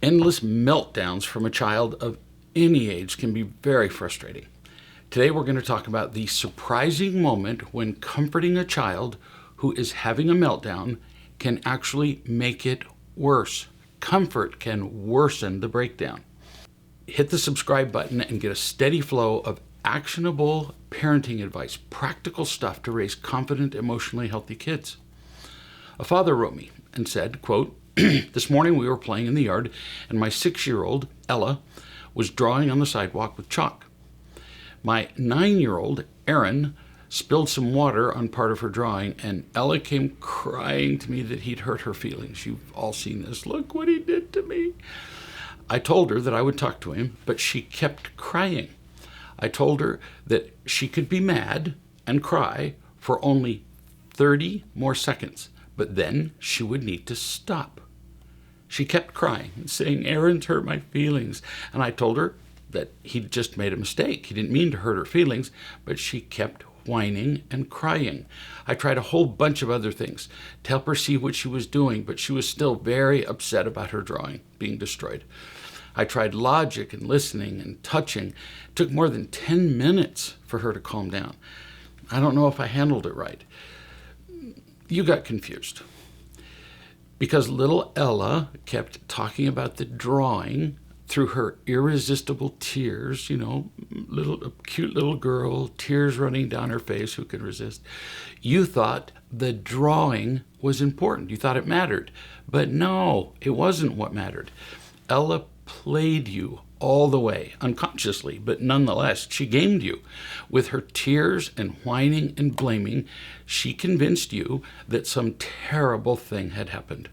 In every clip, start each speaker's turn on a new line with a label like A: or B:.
A: Endless meltdowns from a child of any age can be very frustrating. Today we're going to talk about the surprising moment when comforting a child who is having a meltdown can actually make it worse. Comfort can worsen the breakdown. Hit the subscribe button and get a steady flow of actionable parenting advice, practical stuff to raise confident, emotionally healthy kids. A father wrote me and said, quote, "This morning we were playing in the yard and my 6-year-old, Ella, was drawing on the sidewalk with chalk. My 9-year-old, Erin, spilled some water on part of her drawing and Ella came crying to me that he'd hurt her feelings. You've all seen this. Look what he did to me. I told her that I would talk to him, but she kept crying. I told her that she could be mad and cry for only 30 more seconds, but then she would need to stop. She kept crying and saying, 'Aaron's hurt my feelings.' And I told her that he'd just made a mistake. He didn't mean to hurt her feelings, but she kept whining and crying. I tried a whole bunch of other things to help her see what she was doing, but she was still very upset about her drawing being destroyed. I tried logic and listening and touching. It took more than 10 minutes for her to calm down. I don't know if I handled it right." You got confused because little Ella kept talking about the drawing through her irresistible tears, a cute little girl, tears running down her face, who could resist? You thought the drawing was important. You thought it mattered. But no, it wasn't what mattered. Ella played you all the way, unconsciously, but nonetheless, she gamed you. With her tears and whining and blaming, she convinced you that some terrible thing had happened.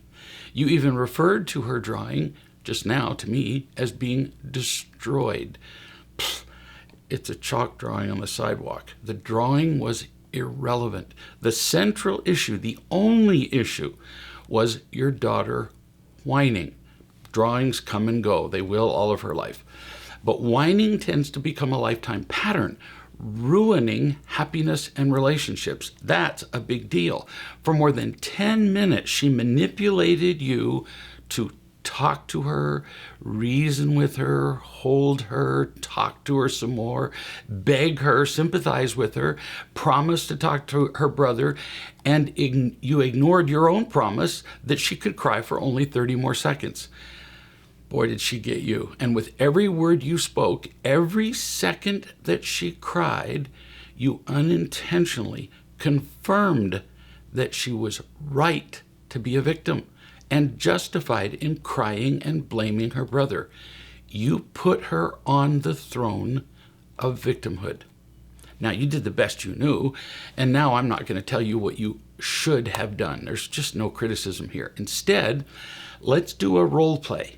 A: You even referred to her drawing, just now to me, as being destroyed. It's a chalk drawing on the sidewalk. The drawing was irrelevant. The central issue, the only issue, was your daughter whining. Drawings come and go. They will all of her life. But whining tends to become a lifetime pattern, ruining happiness and relationships. That's a big deal. For more than 10 minutes, she manipulated you to talk to her, reason with her, hold her, talk to her some more, beg her, sympathize with her, promise to talk to her brother, and you ignored your own promise that she could cry for only 30 more seconds. Boy, did she get you. And with every word you spoke, every second that she cried, you unintentionally confirmed that she was right to be a victim and justified in crying and blaming her brother. You put her on the throne of victimhood. Now, you did the best you knew, and now I'm not going to tell you what you should have done. There's just no criticism here. Instead, let's do a role play.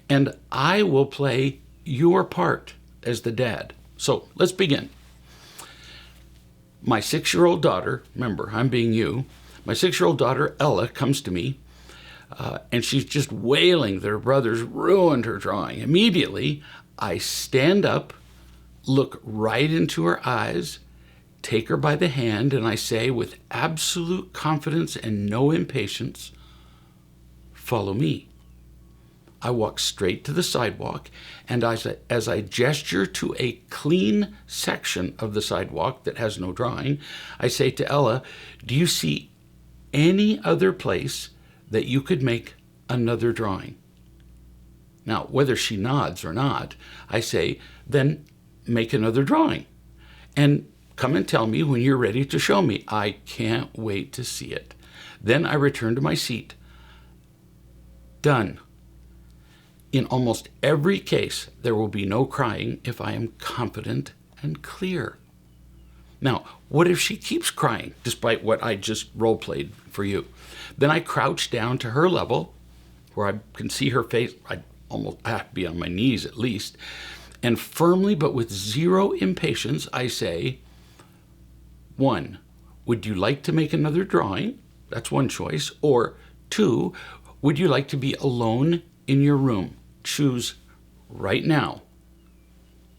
A: And I will play your part as the dad. So let's begin. My 6-year-old daughter, remember, I'm being you. My 6-year-old daughter, Ella, comes to me, and she's just wailing that her brother's ruined her drawing. Immediately, I stand up, look right into her eyes, take her by the hand, and I say with absolute confidence and no impatience, "Follow me." I walk straight to the sidewalk, and as I gesture to a clean section of the sidewalk that has no drawing, I say to Ella, "Do you see any other place that you could make another drawing?" Now, whether she nods or not, I say, "Then make another drawing. And come and tell me when you're ready to show me. I can't wait to see it." Then I return to my seat. Done. In almost every case, there will be no crying if I am confident and clear. Now, what if she keeps crying, despite what I just role-played for you? Then I crouch down to her level, where I can see her face. I almost have to be on my knees at least. And firmly, but with zero impatience, I say, 1, would you like to make another drawing? That's one choice. Or 2, would you like to be alone in your room? Choose right now.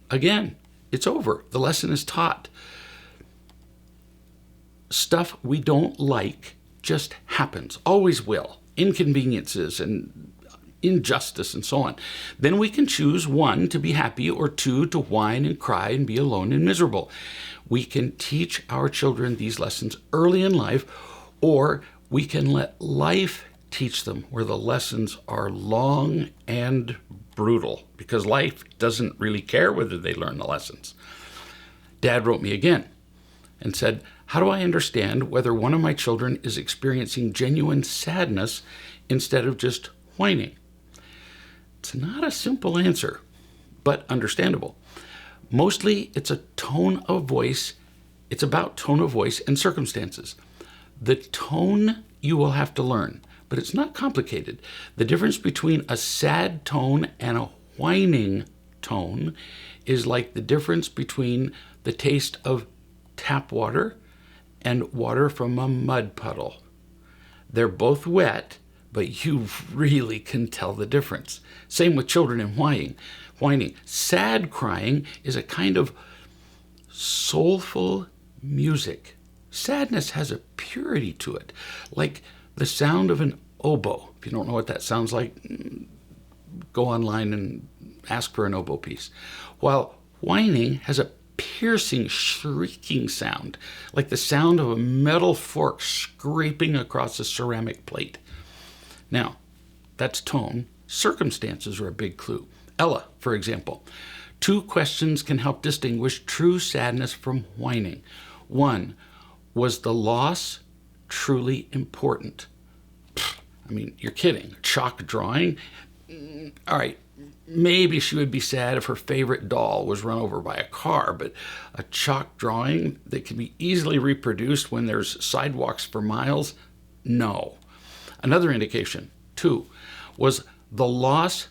A: Again, it's over. The lesson is taught. Stuff we don't like just happens, always will. Inconveniences and injustice, and so on. Then we can choose, 1, to be happy, or 2, to whine and cry and be alone and miserable. We can teach our children these lessons early in life, or we can let life teach them, where the lessons are long and brutal, because life doesn't really care whether they learn the lessons. Dad wrote me again and said, how do I understand whether one of my children is experiencing genuine sadness instead of just whining? It's not a simple answer, but understandable. Mostly it's a tone of voice. It's about tone of voice and circumstances. The tone you will have to learn, but it's not complicated. The difference between a sad tone and a whining tone is like the difference between the taste of tap water and water from a mud puddle. They're both wet, but you really can tell the difference. Same with children and whining. Sad crying is a kind of soulful music. Sadness has a purity to it, like the sound of an oboe. If you don't know what that sounds like, go online and ask for an oboe piece. While whining has a piercing, shrieking sound, like the sound of a metal fork scraping across a ceramic plate. Now, that's tone. Circumstances are a big clue. Ella, for example. 2 questions can help distinguish true sadness from whining. 1, was the loss truly important? I mean, you're kidding. Chalk drawing? All right, maybe she would be sad if her favorite doll was run over by a car, but a chalk drawing that can be easily reproduced when there's sidewalks for miles? No. Another indication, 2, was the loss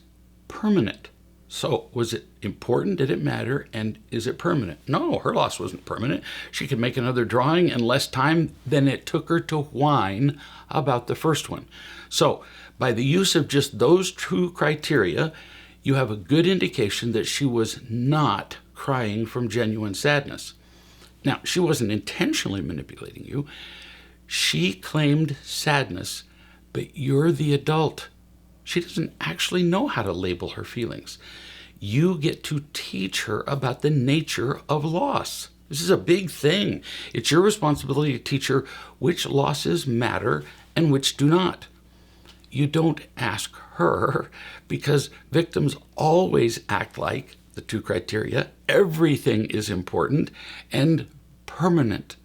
A: permanent? So was it important? Did it matter? And is it permanent? No, her loss wasn't permanent. She could make another drawing in less time than it took her to whine about the first one. So by the use of just those 2 criteria, you have a good indication that she was not crying from genuine sadness. Now, she wasn't intentionally manipulating you. She claimed sadness, but you're the adult. She doesn't actually know how to label her feelings. You get to teach her about the nature of loss. This is a big thing. It's your responsibility to teach her which losses matter and which do not. You don't ask her, because victims always act like the 2 criteria. Everything is important and permanent.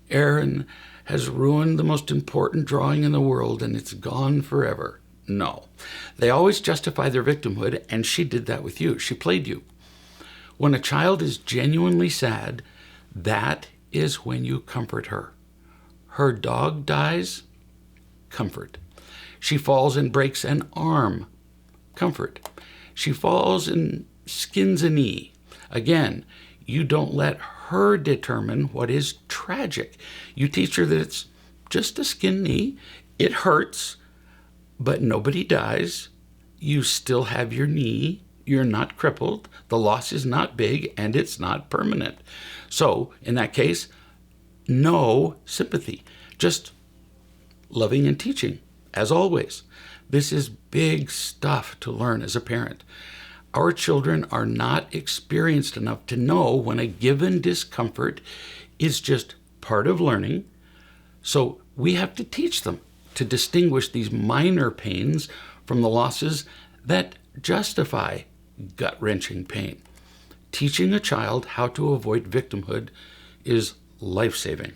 A: Aaron has ruined the most important drawing in the world and it's gone forever. No. They always justify their victimhood, and she did that with you. She played you. When a child is genuinely sad, that is when you comfort her. Her dog dies, comfort. She falls and breaks an arm, comfort. She falls and skins a knee. Again, you don't let her determine what is tragic. You teach her that it's just a skin knee. It hurts, but nobody dies. You still have your knee. You're not crippled. The loss is not big, and it's not permanent. So, in that case, no sympathy. Just loving and teaching, as always. This is big stuff to learn as a parent. Our children are not experienced enough to know when a given discomfort is just part of learning. So we have to teach them to distinguish these minor pains from the losses that justify gut-wrenching pain. Teaching a child how to avoid victimhood is life-saving.